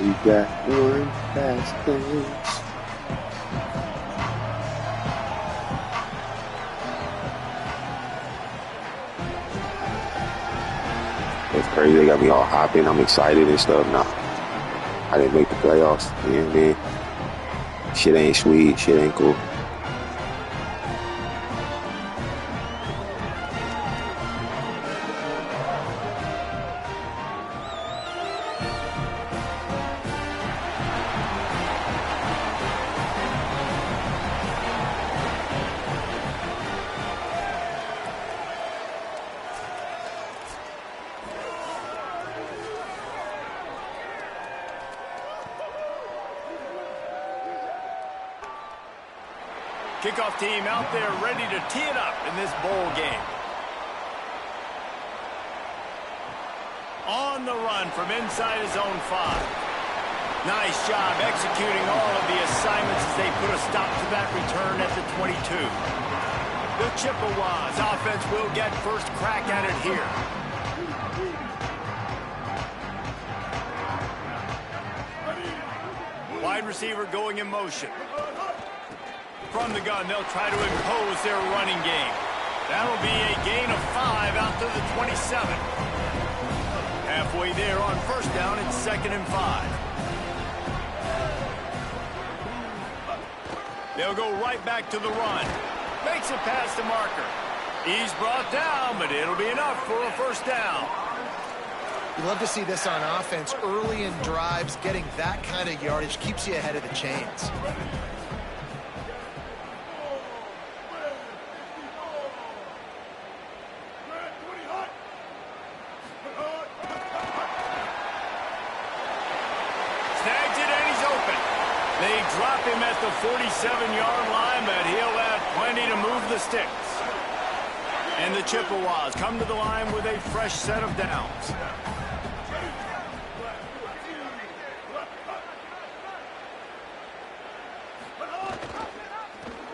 You got one last dance. It's crazy. They got me all hopping. I'm excited and stuff. Nah, I didn't make the playoffs. Yeah, man. Shit ain't sweet. Shit ain't cool. Kickoff team out there ready to tee it up in this bowl game. On the run from inside his own 5. Nice job executing all of the assignments as they put a stop to that return at the 22. The Chippewas offense will get first crack at it here. Wide receiver going in motion. From the gun, they'll try to impose their running game. That'll be a gain of 5 out to the 27. Halfway there on first down, it's 2nd and 5. They'll go right back to the run. Makes it past the marker. He's brought down, but it'll be enough for a first down. You love to see this on offense. Early in drives, getting that kind of yardage keeps you ahead of the chains. They drop him at the 47-yard line, but he'll have plenty to move the sticks. And the Chippewas come to the line with a fresh set of downs.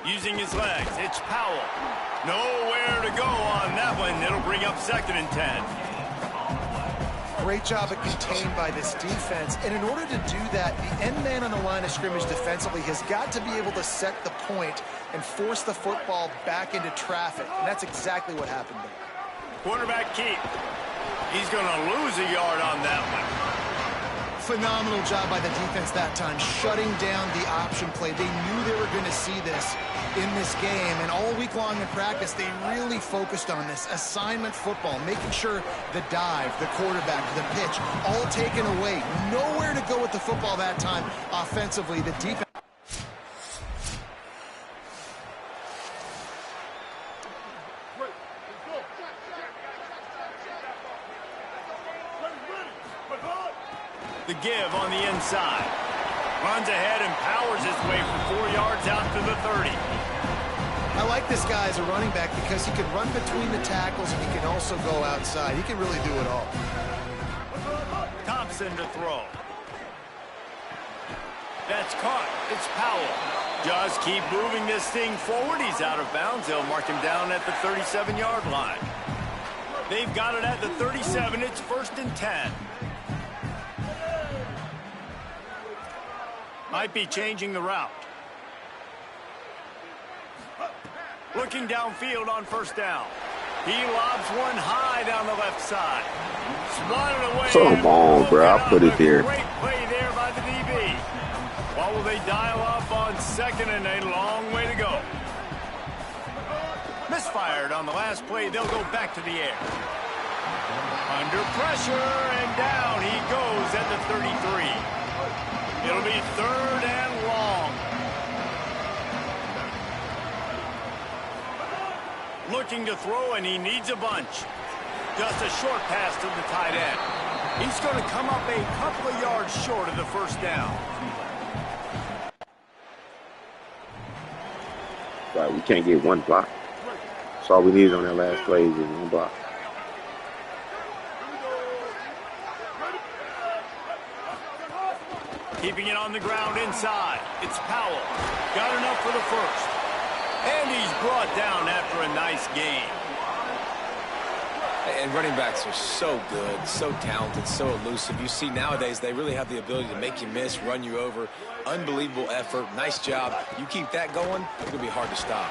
Using his legs, it's Powell. Nowhere to go on that one. It'll bring up 2nd and 10. Great job of contained by this defense. And in order to do that, the end man on the line of scrimmage defensively has got to be able to set the point and force the football back into traffic. And that's exactly what happened there. Quarterback keep. He's going to lose a yard on that one. Phenomenal job by the defense that time, shutting down the option play. They knew they were going to see this in this game, and all week long in practice, they really focused on this assignment football, making sure the dive, the quarterback, the pitch, all taken away. Nowhere to go with the football that time offensively. The defense. The give on the inside. Runs ahead and powers his way for 4 yards out to the 30. I like this guy as a running back because he can run between the tackles and he can also go outside. He can really do it all. Thompson to throw. That's caught. It's Powell. Just keep moving this thing forward. He's out of bounds. They'll mark him down at the 37-yard line. They've got it at the 37. It's 1st and 10. Might be changing the route. Looking downfield on first down. He lobs one high down the left side. Swatted away. Come on, bro. I put it there. Great play there by the DB. What will they dial up on 2nd and a long way to go? Misfired on the last play. They'll go back to the air. Under pressure and down he goes at the 33. It'll be 3rd and long. Looking to throw, and he needs a bunch. Just a short pass to the tight end. He's going to come up a couple of yards short of the first down. Right, we can't get one block. That's all we need on that last play is one block. Keeping it on the ground inside. It's Powell. Got enough for the first. And he's brought down after a nice gain. And running backs are so good, so talented, so elusive. You see nowadays they really have the ability to make you miss, run you over. Unbelievable effort. Nice job. You keep that going, it's going to be hard to stop.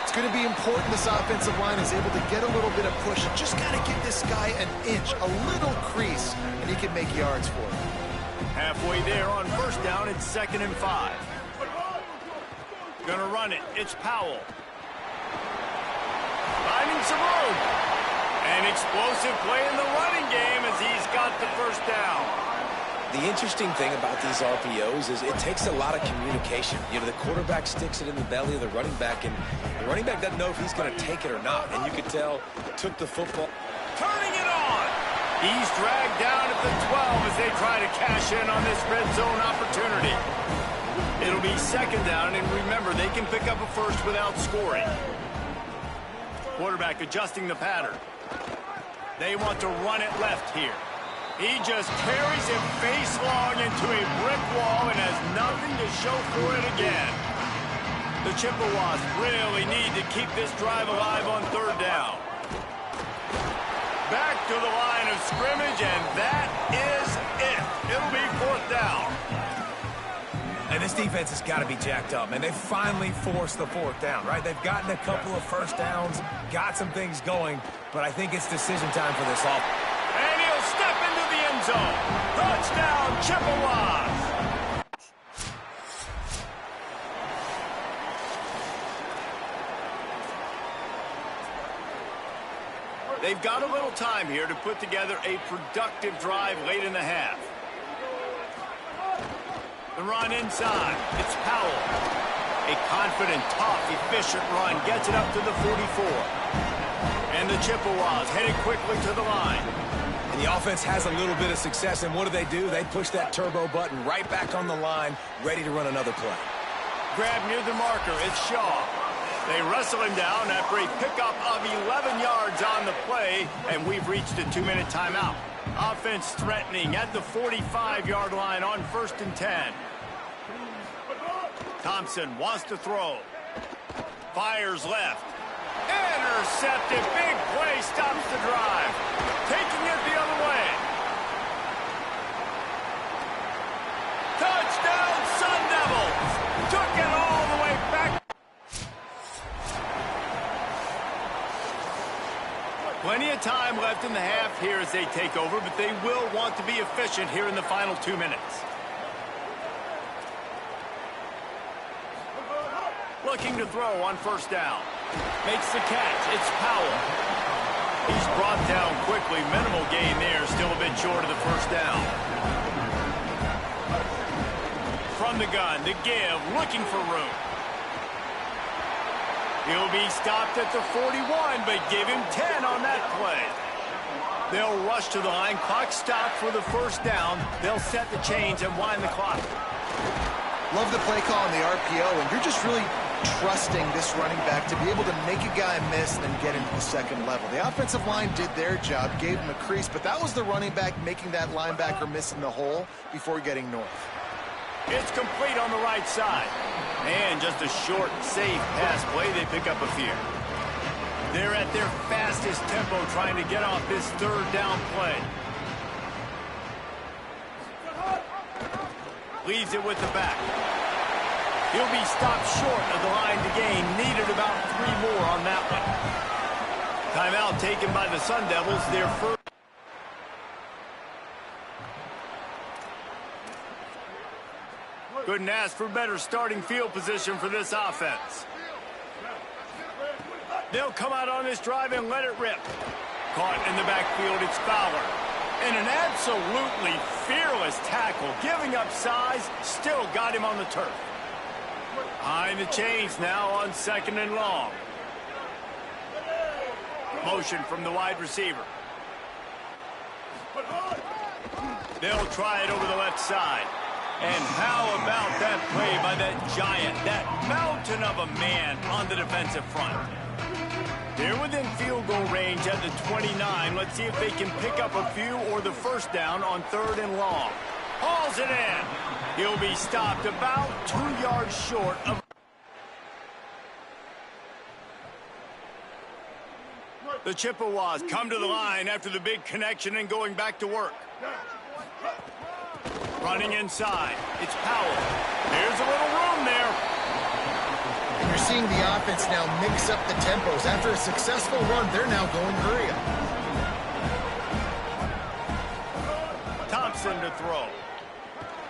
It's going to be important this offensive line is able to get a little bit of push. Just got to give this guy an inch, a little crease, and he can make yards for it. Halfway there on first down, it's 2nd and 5. Gonna run it. It's Powell. Finding some room. An explosive play in the running game as he's got the first down. The interesting thing about these RPOs is it takes a lot of communication. You know, the quarterback sticks it in the belly of the running back, and the running back doesn't know if he's going to take it or not. And you could tell, took the football. Turning it on. He's dragged down at the 12 as they try to cash in on this red zone opportunity. It'll be 2nd down, and remember, they can pick up a first without scoring. Quarterback adjusting the pattern. They want to run it left here. He just carries it face long into a brick wall and has nothing to show for it again. The Chippewas really need to keep this drive alive on 3rd down. Back to the line of scrimmage, and that is it. It'll be 4th down. And this defense has got to be jacked up, and they finally forced the 4th down, right? They've gotten a couple of first downs, got some things going, but I think it's decision time for this offense. And he'll step into the end zone. Touchdown, Chippewas. They've got a little time here to put together a productive drive late in the half. The run inside. It's Powell. A confident, tough, efficient run gets it up to the 44. And the Chippewas headed quickly to the line. And the offense has a little bit of success, and what do? They push that turbo button right back on the line, ready to run another play. Grab near the marker. It's Shaw. They wrestle him down after a pickup of 11 yards on the play, and we've reached a 2-minute timeout. Offense threatening at the 45-yard line on 1st and 10. Thompson wants to throw. Fires left. Intercepted. Big play stops the drive. Taking it the other way. Touchdown, Sun Devils. Took it all the way back. Plenty of time left in the half here as they take over, but they will want to be efficient here in the final 2 minutes. Looking to throw on 1st down. Makes the catch. It's Powell. He's brought down quickly. Minimal gain there. Still a bit short of the 1st down. From the gun, the give. Looking for room. He'll be stopped at the 41, but give him 10 on that play. They'll rush to the line. Clock stopped for the 1st down. They'll set the chains and wind the clock. Love the play call on the RPO, and you're just really trusting this running back to be able to make a guy miss and then get into the 2nd level. The offensive line did their job, gave him a crease, but that was the running back making that linebacker miss in the hole before getting north. It's complete on the right side. And just a short, safe pass play. They pick up a few. They're at their fastest tempo trying to get off this 3rd down play. Leaves it with the back. He'll be stopped short of the line to gain. Needed about 3 more on that one. Timeout taken by the Sun Devils. Their first. Couldn't ask for better starting field position for this offense. They'll come out on this drive and let it rip. Caught in the backfield, it's Fowler. And an absolutely fearless tackle, giving up size, still got him on the turf. Behind the chains now on 2nd and long. Motion from the wide receiver. They'll try it over the left side. And how about that play by that giant, that mountain of a man on the defensive front? They're within field goal range at the 29. Let's see if they can pick up a few or the 1st down on 3rd and long. Hauls it in. He'll be stopped about 2 yards short of... The Chippewas come to the line after the big connection and going back to work. Running inside. It's Powell. There's a little room there. And you're seeing the offense now mix up the tempos. After a successful run, they're now going hurry up. Thompson to throw.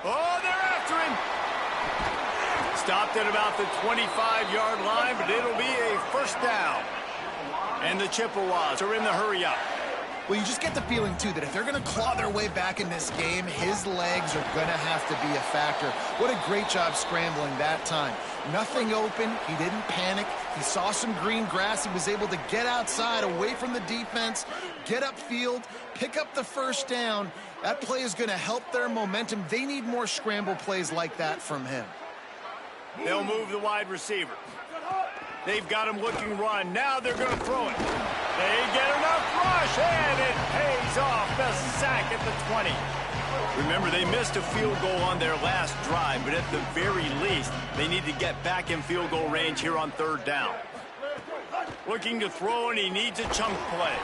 Oh, they're after him. Stopped at about the 25-yard line, but it'll be a first down. And the Chippewas are in the hurry up. Well, you just get the feeling, too, that if they're going to claw their way back in this game, his legs are going to have to be a factor. What a great job scrambling that time. Nothing open. He didn't panic. He saw some green grass. He was able to get outside, away from the defense, get upfield, pick up the first down. That play is going to help their momentum. They need more scramble plays like that from him. They'll move the wide receiver. They've got him looking run. Now they're going to throw it. They get enough rush, and it pays off. The sack at the 20. Remember, they missed a field goal on their last drive, but at the very least, they need to get back in field goal range here on third down. Looking to throw, and he needs a chunk play.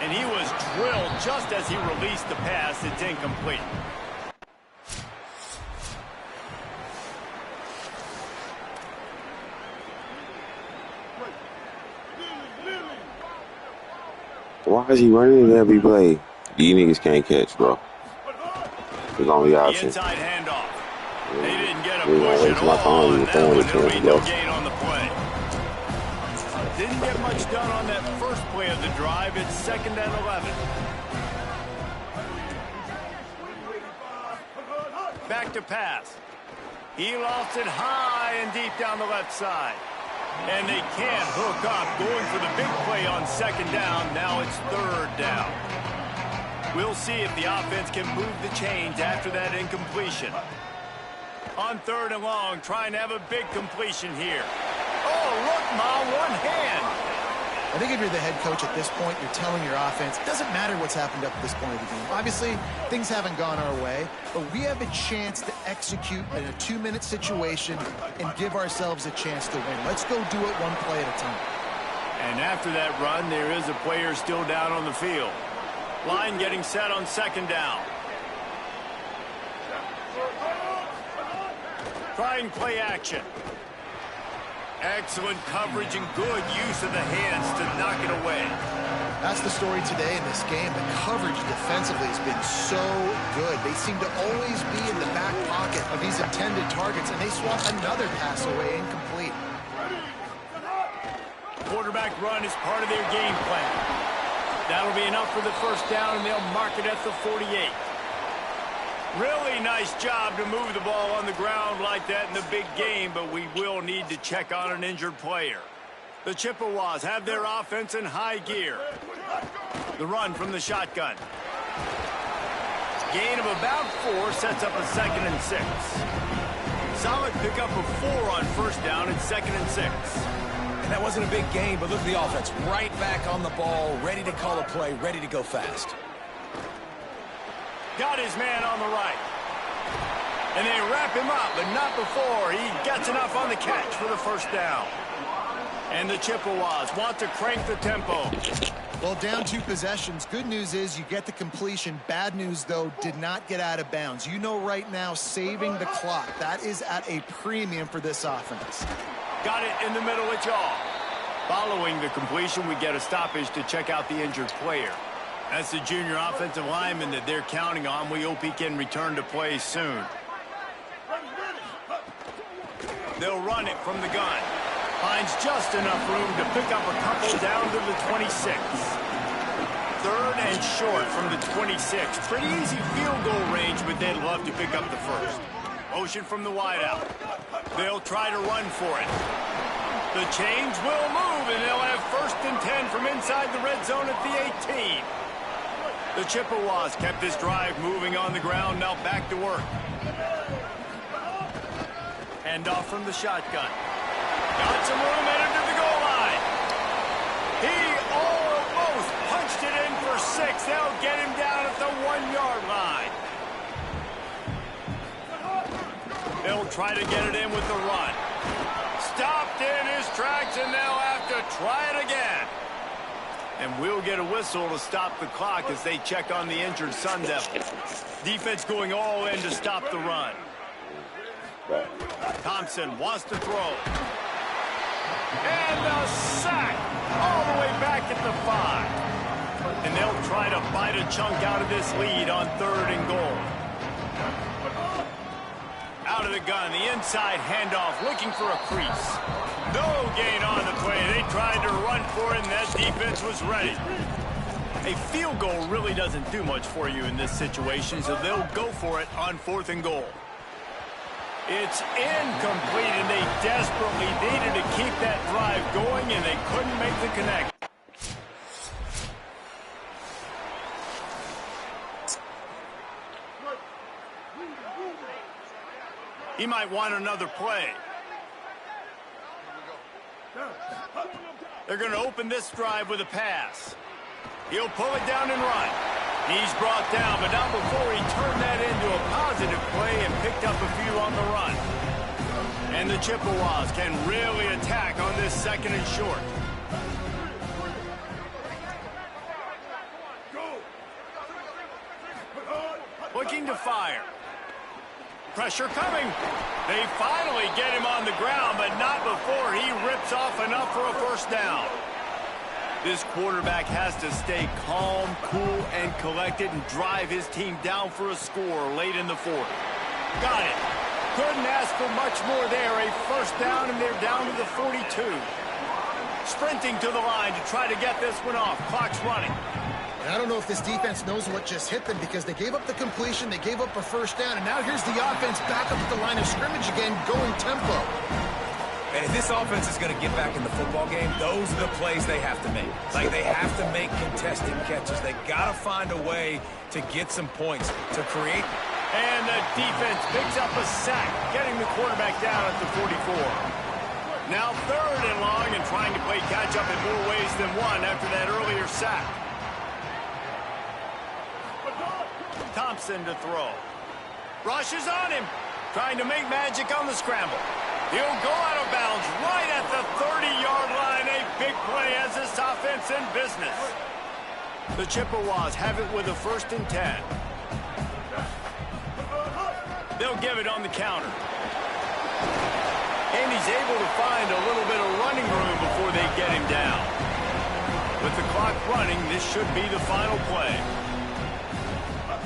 And he was drilled just as he released the pass. It's incomplete. Why is he running in every play? You niggas can't catch, bro. His only option. The inside handoff. They didn't get a push at all on that one. There'll be no gain on the play. Didn't get much done on that first play of the drive. It's 2nd and 11. Back to pass. He lost it high and deep down the left side. And they can't hook up, going for the big play on 2nd down. Now it's 3rd down. We'll see if the offense can move the chains after that incompletion. On 3rd and long, trying to have a big completion here. Oh, look, Ma, one hand. I think if you're the head coach at this point, you're telling your offense, it doesn't matter what's happened up to this point of the game. Obviously, things haven't gone our way, but we have a chance to execute in a 2-minute situation and give ourselves a chance to win. Let's go do it one play at a time. And after that run, there is a player still down on the field. Line getting set on 2nd down. Trying play action. Excellent coverage and good use of the hands to knock it away. That's the story today in this game. The coverage defensively has been so good. They seem to always be in the back pocket of these intended targets, and they swap another pass away incomplete. Quarterback run is part of their game plan. That'll be enough for the first down, and they'll mark it at the 48. Really nice job to move the ball on the ground like that in the big game, but we will need to check on an injured player. The Chippewas have their offense in high gear. The run from the shotgun. Gain of about 4 sets up a 2nd and 6. Solid pickup of 4 on first down. It's 2nd and 6. And that wasn't a big gain, but look at the offense. Right back on the ball, ready to call a play, ready to go fast. Got his man on the right. And they wrap him up, but not before he gets enough on the catch for the first down. And the Chippewas want to crank the tempo. Well, down 2 possessions. Good news is you get the completion. Bad news, though, did not get out of bounds. You know right now, saving the clock. That is at a premium for this offense. Got it in the middle of y'all. Following the completion, we get a stoppage to check out the injured player. That's the junior offensive lineman that they're counting on. We hope he can return to play soon. They'll run it from the gun. Finds just enough room to pick up a couple down to the 26. 3rd and short from the 26. Pretty easy field goal range, but they'd love to pick up the first. Motion from the wideout. They'll try to run for it. The chains will move, and they'll have 1st and 10 from inside the red zone at the 18. The Chippewas kept this drive moving on the ground, now back to work. Handoff from the shotgun. Got some room headed to the goal line. He almost punched it in for 6. They'll get him down at the 1-yard line. They'll try to get it in with the run. Stopped in his tracks, and they'll have to try it again. And we'll get a whistle to stop the clock as they check on the injured Sun Devils. Defense going all in to stop the run. Thompson wants to throw. And a sack all the way back at the 5. And they'll try to bite a chunk out of this lead on 3rd and goal. Out of the gun, the inside handoff, looking for a crease. No gain on the play. They tried to run for it, and that defense was ready. A field goal really doesn't do much for you in this situation, so they'll go for it on 4th and goal. It's incomplete, and they desperately needed to keep that drive going, and they couldn't make the connect. He might want another play. They're going to open this drive with a pass. He'll pull it down and run. He's brought down, but not before he turned that into a positive play and picked up a few on the run. And the Chippewas can really attack on this 2nd and short. Looking to fire. Pressure coming. They finally get him on the ground, but not before he rips off enough for a 1st down. This quarterback has to stay calm, cool, and collected and drive his team down for a score late in the 4th. Got it. Couldn't ask for much more there. A 1st down, and they're down to the 42. Sprinting to the line to try to get this one off. Clock's running. I don't know if this defense knows what just hit them because they gave up the completion, they gave up a 1st down, and now here's the offense back up at the line of scrimmage again, going tempo. And if this offense is going to get back in the football game, those are the plays they have to make. Like, they have to make contested catches. They got to find a way to get some points, to create. And the defense picks up a sack, getting the quarterback down at the 44. Now 3rd and long and trying to play catch-up in more ways than one after that earlier sack. Thompson to throw. Rushes on him, trying to make magic on the scramble. He'll go out of bounds right at the 30-yard line. A big play as this offense in business. The Chippewas have it with a 1st and 10. They'll give it on the counter. And he's able to find a little bit of running room before they get him down. With the clock running, this should be the final play.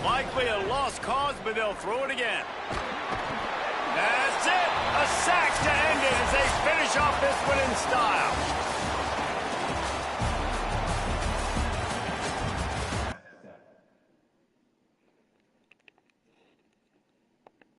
Likely a lost cause, but they'll throw it again. That's it! A sack to end it as they finish off this one in style.